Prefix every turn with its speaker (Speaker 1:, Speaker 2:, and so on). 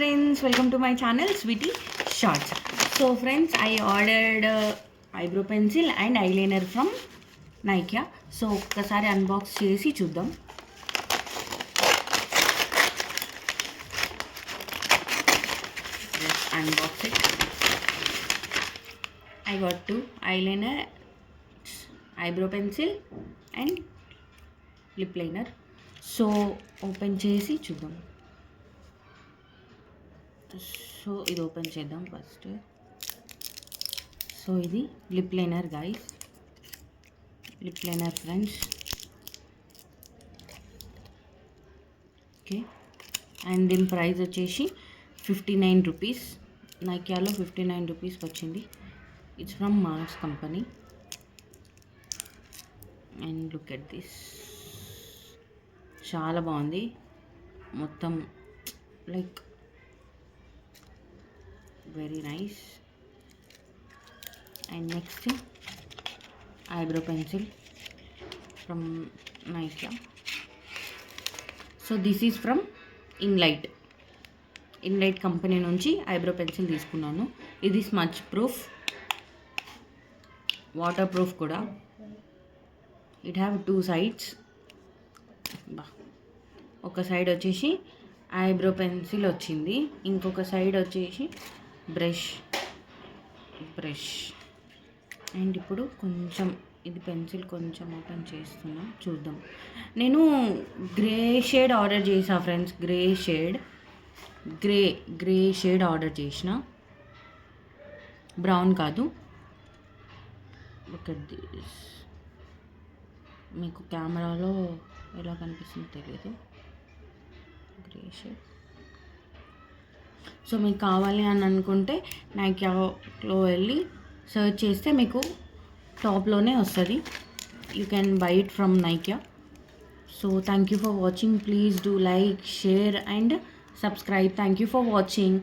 Speaker 1: friends, welcome to my channel Sweetie Shorts. So friends, I ordered eyebrow pencil and eyeliner from Nike. So ఒక్కసారి unbox చేసి చూద్దాం. Let's unbox it. I got two eyeliner, eyebrow pencil and lip liner. So open చేసి చూద్దాం. So ఇది open చేద్దాం first. So ఇది lip liner guys, lip liner friends. Okay, and దీని price వచ్చేసి 59 రూపీస్. నైకియాలో 59 రూపీస్కి వచ్చింది. It's from Mars company. And look at this, చాలా బాగుంది మొత్తం, like very nice. And next eyebrow pencil from Nike. So this is from Inlight company నుంచి eyebrow pencil తీసుకున్నాను. ఇది స్మచ్ ప్రూఫ్, వాటర్ ప్రూఫ్ కూడా. It have 2 sides. ఒక side వచ్చేసి eyebrow pencil వచ్చింది, ఇంకొక సైడ్ వచ్చేసి బ్రష్. అండ్ ఇప్పుడు కొంచెం ఇది పెన్సిల్ కొంచెం ఓపెన్ చేస్తున్నా, చూద్దాం. నేను గ్రే షేడ్ ఆర్డర్ చేసా ఫ్రెండ్స్, గ్రే షేడ్ ఆర్డర్ చేసిన, బ్రౌన్ కాదు. Look at this. మీకు కెమెరాలో ఎలా కనిపిస్తుందో తెలియదు, గ్రే షేడ్. సో మీకు కావాలి అని అనుకుంటే నైకియాలో వెళ్ళి సర్చ్ చేస్తే మీకు టాప్లోనే వస్తుంది. You can buy it from Nykaa. So thank you for watching. Please do like, share and subscribe. Thank you for watching.